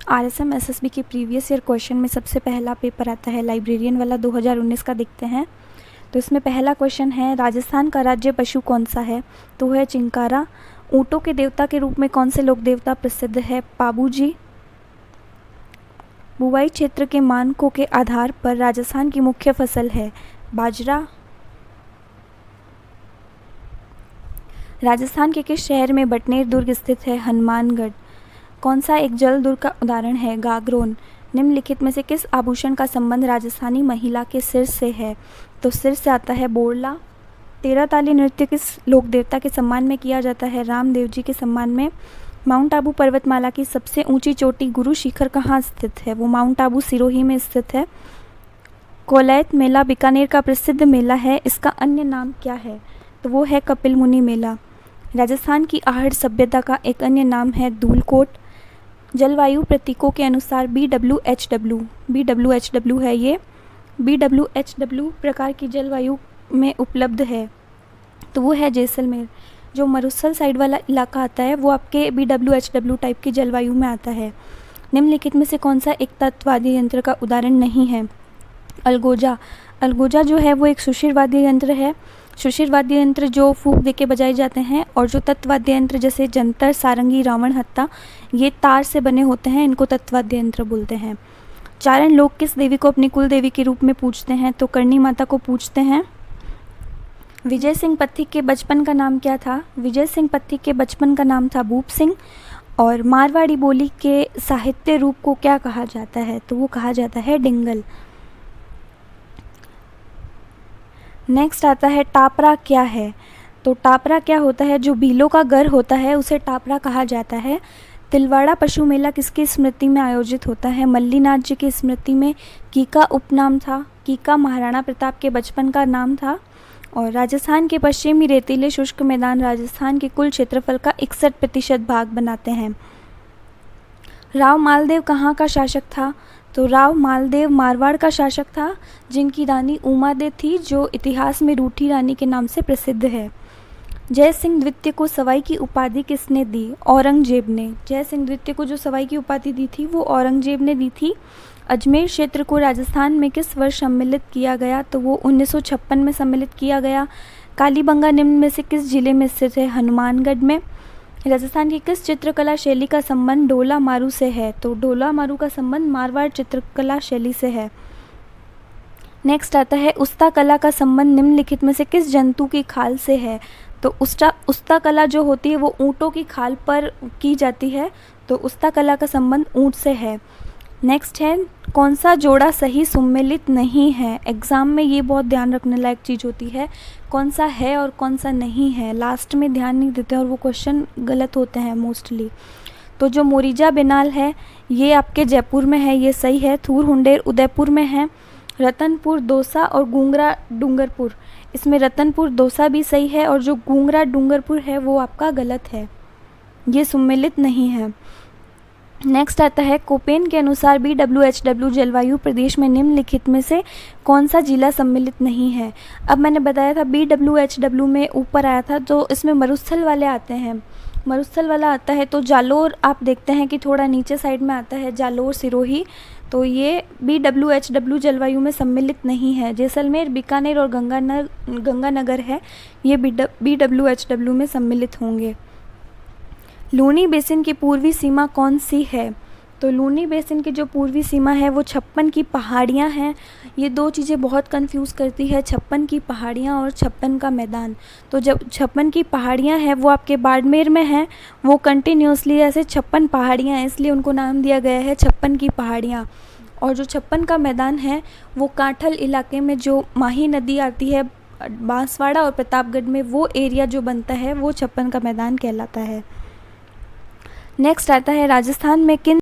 RSM SSB के previous year question में सबसे पहला पेपर आता है लाइब्रेरियन वाला 2019 का। देखते हैं। तो इसमें पहला क्वेश्चन है, राजस्थान का राज्य पशु कौन सा है? तो है चिंकारा। ऊँटों के देवता के रूप में कौन से लोक देवता प्रसिद्ध है? पाबूजी। बुवाई क्षेत्र के मानकों के आधार पर राजस्थान की मुख्य फसल है? बाजरा। राजस्थान के किस शहर में बटनेर दुर्ग स्थित है? हनुमानगढ़। कौन सा एक जल दुर्ग का उदाहरण है? गागरोन। निम्नलिखित में से किस आभूषण का संबंध राजस्थानी महिला के सिर से है? तो सिर से आता है बोरला। 13 ताली नृत्य किस लोक देवता के सम्मान में किया जाता है? रामदेव जी के सम्मान में। माउंट आबू पर्वतमाला की सबसे ऊंची चोटी गुरु शिखर कहाँ स्थित है? वो माउंट आबू सिरोही में स्थित है। कोलैत मेला बीकानेर का प्रसिद्ध मेला है, इसका अन्य नाम क्या है? तो वो है कपिल मुनि मेला। राजस्थान की आहड़ सभ्यता का एक अन्य नाम है धूलकोट। जलवायु प्रतीकों के अनुसार BWHW है ये। BWHW प्रकार की जलवायु में उपलब्ध है, तो वो है जैसलमेर। जो मरुस्थल साइड वाला इलाका आता है वो आपके BWHW टाइप की जलवायु में आता है। निम्नलिखित में से कौन सा एक तत्वाद्य यंत्र का उदाहरण नहीं है? अलगोजा। अलगोजा जो है वो एक सुषिर वाद्य यंत्र है। सुषिर वाद्य यंत्र जो फूंक देके बजाए जाते हैं, और जो तत्वाद्य यंत्र जैसे जंतर, सारंगी, रावण हत्ता, ये तार से बने होते हैं, इनको तत्वाद्य यंत्र बोलते हैं। चारण लोग किस देवी को अपनी कुल देवी के रूप में पूजते हैं? तो करणी माता को पूजते हैं। विजय सिंह पथिक के बचपन का नाम क्या था? विजय सिंह पथिक के बचपन का नाम था भूप सिंह। और मारवाड़ी बोली के साहित्य रूप को क्या कहा जाता है? तो वो कहा जाता है डिंगल। नेक्स्ट आता है टापरा क्या है? तो टापरा क्या होता है? जो भीलों का घर होता है उसे टापरा कहा जाता है। तिलवाड़ा पशु मेला किसकी स्मृति में आयोजित होता है? मल्लीनाथ जी की स्मृति में। कीका उपनाम था। कीका महाराणा प्रताप के बचपन का नाम था। और राजस्थान के पश्चिमी रेतीले शुष्क मैदान राजस्थान के कुल क्षेत्रफल का 61% भाग बनाते हैं। राव मालदेव कहाँ का शासक था? तो राव मालदेव मारवाड़ का शासक था, जिनकी रानी उमादेव थी, जो इतिहास में रूठी रानी के नाम से प्रसिद्ध है। जय सिंह द्वितीय को सवाई की उपाधि किसने दी? औरंगजेब ने। जय सिंह द्वितीय को जो सवाई की उपाधि दी थी वो औरंगजेब ने दी थी। अजमेर क्षेत्र को राजस्थान में किस वर्ष सम्मिलित किया गया? तो वो 1956 में सम्मिलित किया गया। कालीबंगा निम्न में से किस जिले में स्थित है? हनुमानगढ़ में। राजस्थान की किस चित्रकला शैली का संबंध ढोला मारू से है? तो ढोला मारू का संबंध मारवाड़ चित्रकला शैली से है। नेक्स्ट आता है उस्ता कला का संबंध निम्नलिखित में से किस जंतु की खाल से है? तो उस्ता कला जो होती है वो ऊँटों की खाल पर की जाती है, तो उस्ता कला का संबंध ऊँट से है। नेक्स्ट है कौन सा जोड़ा सही सम्मिलित नहीं है? एग्ज़ाम में ये बहुत ध्यान रखने लायक चीज़ होती है, कौन सा है और कौन सा नहीं है। लास्ट में ध्यान नहीं देते और वो क्वेश्चन गलत होते हैं मोस्टली। तो जो मोरिजा बेनाल है ये आपके जयपुर में है, ये सही है। थूर हुंडेर उदयपुर में है। रतनपुर दौसा और गूंगरा डूंगरपुर, इसमें रतनपुर दौसा भी सही है, और जो गूंगरा डूंगरपुर है वो आपका गलत है, ये सम्मिलित नहीं है। नेक्स्ट आता है कोपेन के अनुसार BWHW जलवायु प्रदेश में निम्नलिखित में से कौन सा जिला सम्मिलित नहीं है? अब मैंने बताया था BWHW में ऊपर आया था, तो इसमें मरुस्थल वाले आते हैं। मरुस्थल वाला आता है तो जालोर, आप देखते हैं कि थोड़ा नीचे साइड में आता है जालोर सिरोही, तो ये BWHW जलवायु में सम्मिलित नहीं है। जैसलमेर, बीकानेर और गंगानगर है, ये BWHW में सम्मिलित होंगे। लूनी बेसिन की पूर्वी सीमा कौन सी है? तो लूनी बेसिन की जो पूर्वी सीमा है वो 56 की पहाड़ियाँ हैं। ये दो चीज़ें बहुत कंफ्यूज करती है, 56 की पहाड़ियाँ और 56 का मैदान। तो जब 56 की पहाड़ियाँ हैं वो आपके बाड़मेर में हैं, वो कंटिन्यूसली ऐसे 56 पहाड़ियाँ हैं, इसलिए उनको नाम दिया गया है 56 की पहाड़ियाँ। और जो 56 का मैदान है वो कांठल इलाके में जो माही नदी आती है बांसवाड़ा और प्रतापगढ़ में, वो एरिया जो बनता है वो 56 का मैदान कहलाता है। नेक्स्ट आता है राजस्थान में किन